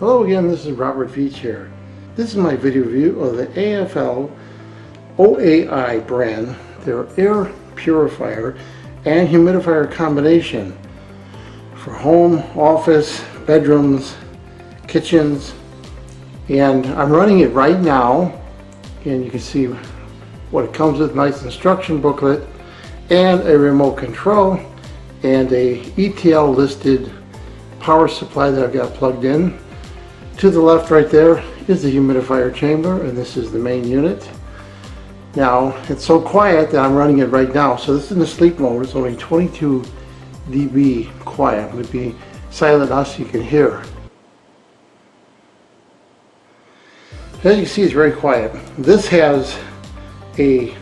Hello again, this is Robert Veach here. This is my video review of the AFL OAI brand, their air purifier and humidifier combination for home, office, bedrooms, kitchens, and I'm running it right now, and you can see what it comes with. Nice instruction booklet and a remote control and a ETL listed power supply that I've got plugged in. To the left right there is the humidifier chamber, and this is the main unit. Now it's so quiet that I'm running it right now, so this is in the sleep mode. It's only 22 dB quiet. I'm going to be silent now so you can hear. As you can see, it's very quiet. This has a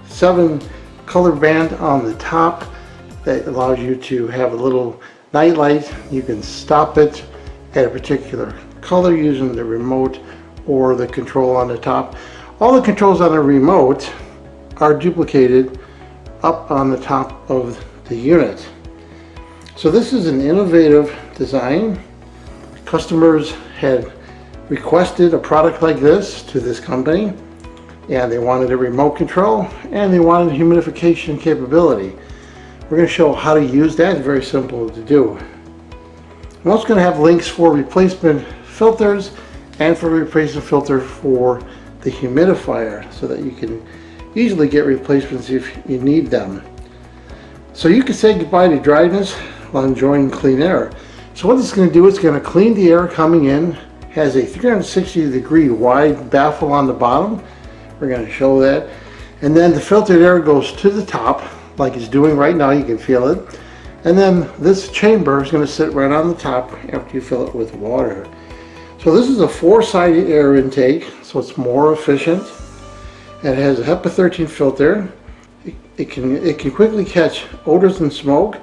7 color band on the top that allows you to have a little night light. You can stop it at a particular color using the remote or the control on the top. All the controls on the remote are duplicated up on the top of the unit. So this is an innovative design. Customers had requested a product like this to this company, and they wanted a remote control and they wanted humidification capability. We're going to show how to use that. It's very simple to do. I'm also going to have links for replacement filters and for replacement filter for the humidifier so that you can easily get replacements if you need them. So you can say goodbye to dryness while enjoying clean air. So what it's going to do, it's going to clean the air coming in. Has a 360-degree wide baffle on the bottom. We're going to show that. And then the filtered air goes to the top like it's doing right now. You can feel it. And then this chamber is going to sit right on the top after you fill it with water. So this is a 4-sided air intake, so it's more efficient. And it has a Hepa 13 filter. It can quickly catch odors and smoke.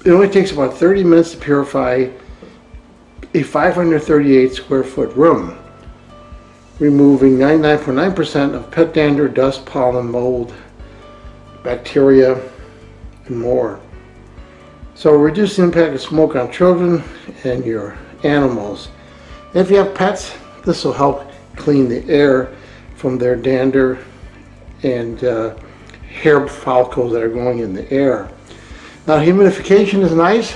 It only takes about 30 minutes to purify a 538 square foot room, removing 99.9% of pet dander, dust, pollen, mold, bacteria, and more. So reduce the impact of smoke on children and your animals. If you have pets, this will help clean the air from their dander and hair follicles that are going in the air. Now humidification is nice.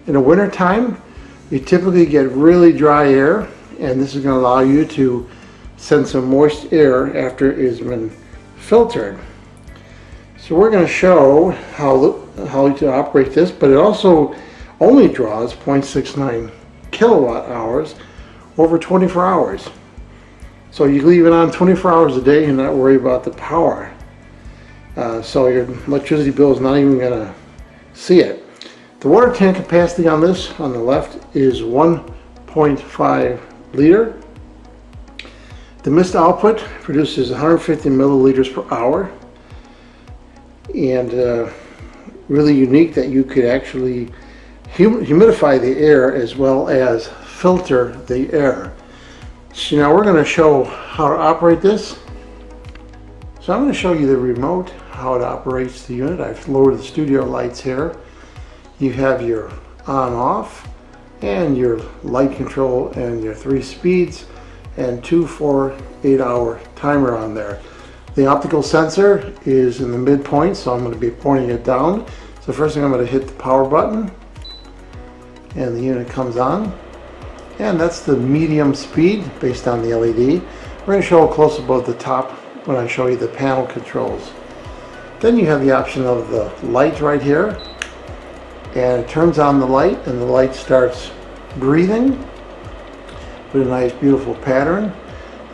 In the winter time, you typically get really dry air, and this is going to allow you to send some moist air after it has been filtered. So we're going to show how to operate this, but it also only draws 0.69 kilowatt hours over 24 hours. So you leave it on 24 hours a day and not worry about the power. So your electricity bill is not even going to see it. The water tank capacity on this on the left is 1.5 liter. The mist output produces 150 milliliters per hour, and really unique that you could actually humidify the air as well as filter the air. So now we're going to show how to operate this. So I'm going to show you the remote, how it operates the unit. I've lowered the studio lights here. You have your on off and your light control and your 3 speeds and 2, 4, 8 hour timer on there. The optical sensor is in the midpoint, so I'm going to be pointing it down. So first thing, I'm going to hit the power button and the unit comes on, and that's the medium speed based on the LED. We're going to show a close-up of the top when I show you the panel controls. Then you have the option of the light right here, and it turns on the light and the light starts breathing with a nice beautiful pattern.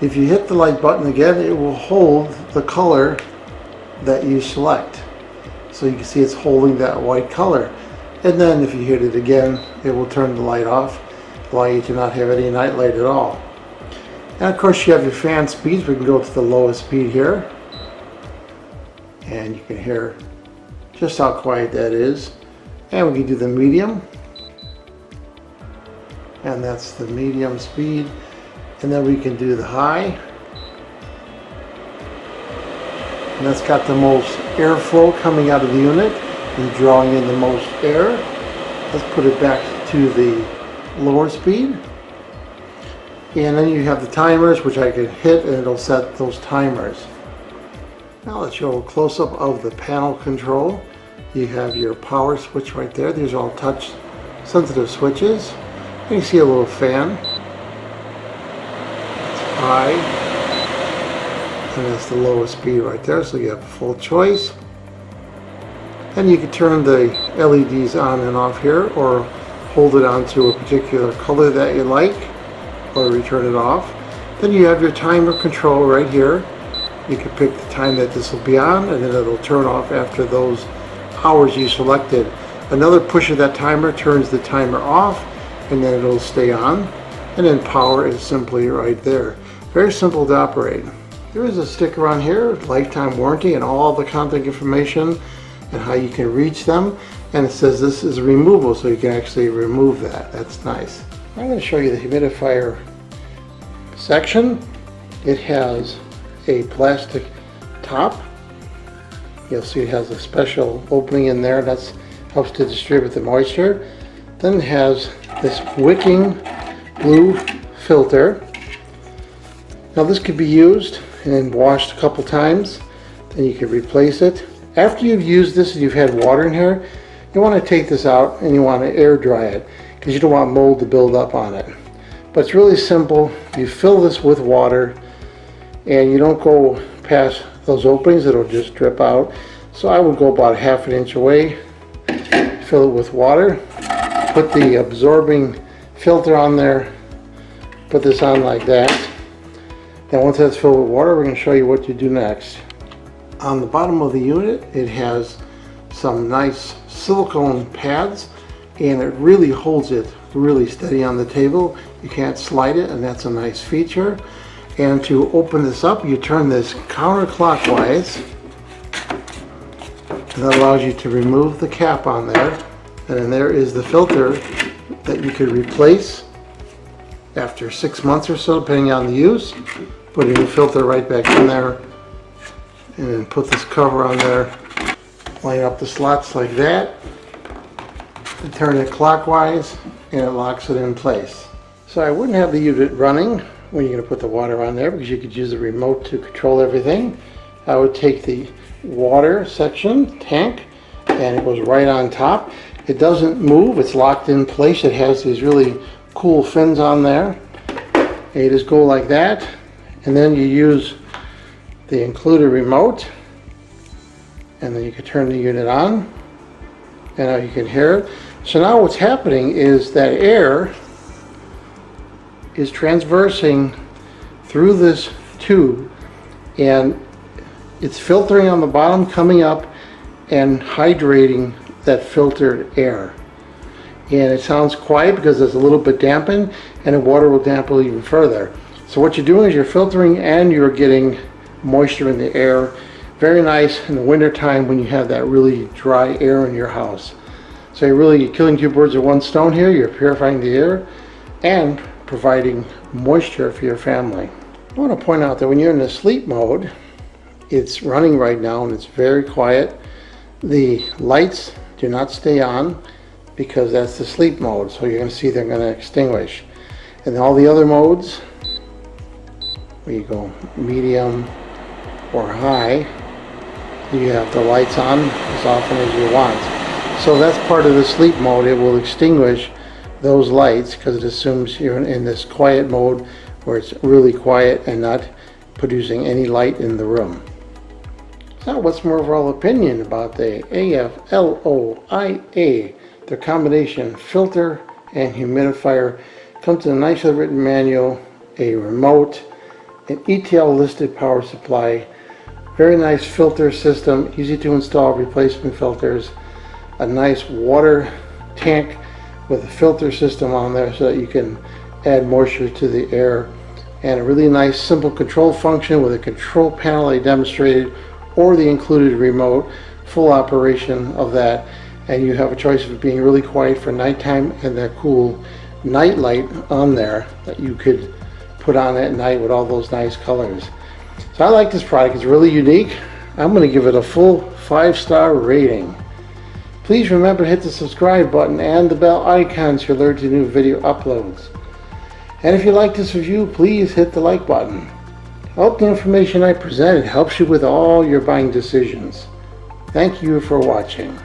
If you hit the light button again, it will hold the color that you select. So you can see it's holding that white color. And then if you hit it again, it will turn the light off, allow you to not have any night light at all. And of course you have your fan speeds. We can go to the lowest speed here, and you can hear just how quiet that is. And we can do the medium, and that's the medium speed. And then we can do the high, and that's got the most airflow coming out of the unit and drawing in the most air. Let's put it back to the lower speed. And then you have the timers, which I can hit and it'll set those timers. Now let's show a close-up of the panel control. You have your power switch right there. These are all touch sensitive switches. And you see a little fan. It's high. And that's the lowest speed right there, so you have a full choice. And you can turn the LEDs on and off here, or hold it onto a particular color that you like, or return it off. Then you have your timer control right here. You can pick the time that this will be on, and then it'll turn off after those hours you selected. Another push of that timer turns the timer off, and then it'll stay on. And then power is simply right there. Very simple to operate. There is a sticker on here, lifetime warranty, and all the contact information and how you can reach them. And it says this is removable, so you can actually remove that. That's nice. I'm going to show you the humidifier section. It has a plastic top. You'll see it has a special opening in there that helps to distribute the moisture. Then it has this wicking blue filter. Now this could be used and washed a couple times. Then you can replace it. After you've used this and you've had water in here, you want to take this out and you want to air dry it because you don't want mold to build up on it. But it's really simple. You fill this with water and you don't go past those openings, it'll just drip out. So I would go about ½ an inch away, fill it with water, put the absorbing filter on there, put this on like that. Then once that's filled with water, we're going to show you what you do next. On the bottom of the unit, it has some nice silicone pads, and it really holds it really steady on the table. You can't slide it, and that's a nice feature. And to open this up, you turn this counterclockwise, and that allows you to remove the cap on there. And then there is the filter that you could replace after 6 months or so, depending on the use. Put a new filter right back in there, and then put this cover on there. Line up the slots like that, and turn it clockwise, and it locks it in place. So I wouldn't have the unit running when you're going to put the water on there, because you could use the remote to control everything. I would take the water section, tank, and it goes right on top. It doesn't move, it's locked in place. It has these really cool fins on there. And you just go like that, and then you use the included remote, and then you can turn the unit on, and now you can hear it. So now what's happening is that air is transversing through this tube, and it's filtering on the bottom, coming up and hydrating that filtered air. And it sounds quiet because it's a little bit dampened, and the water will dampen even further. So what you're doing is you're filtering and you're getting moisture in the air. Very nice in the winter time when you have that really dry air in your house. So you're killing two birds with one stone here. You're purifying the air and providing moisture for your family. I want to point out that when you're in the sleep mode, it's running right now and it's very quiet. The lights do not stay on because that's the sleep mode, so you're going to see they're going to extinguish. And all the other modes, where you go medium or high, you have the lights on as often as you want. So that's part of the sleep mode. It will extinguish those lights because it assumes you're in this quiet mode where it's really quiet and not producing any light in the room. Now what's my overall opinion about the Afloia, their combination filter and humidifier? Comes in a nicely written manual, a remote, an ETL listed power supply, very nice filter system, easy to install replacement filters, a nice water tank with a filter system on there so that you can add moisture to the air, and a really nice simple control function with a control panel I demonstrated, or the included remote, full operation of that. And you have a choice of it being really quiet for nighttime and that cool night light on there that you could put on at night with all those nice colors. So I like this product. It's really unique. I'm going to give it a full 5-star rating. Please remember to hit the subscribe button and the bell icon to alert you to new video uploads. And if you like this review, please hit the like button. I hope the information I presented helps you with all your buying decisions. Thank you for watching.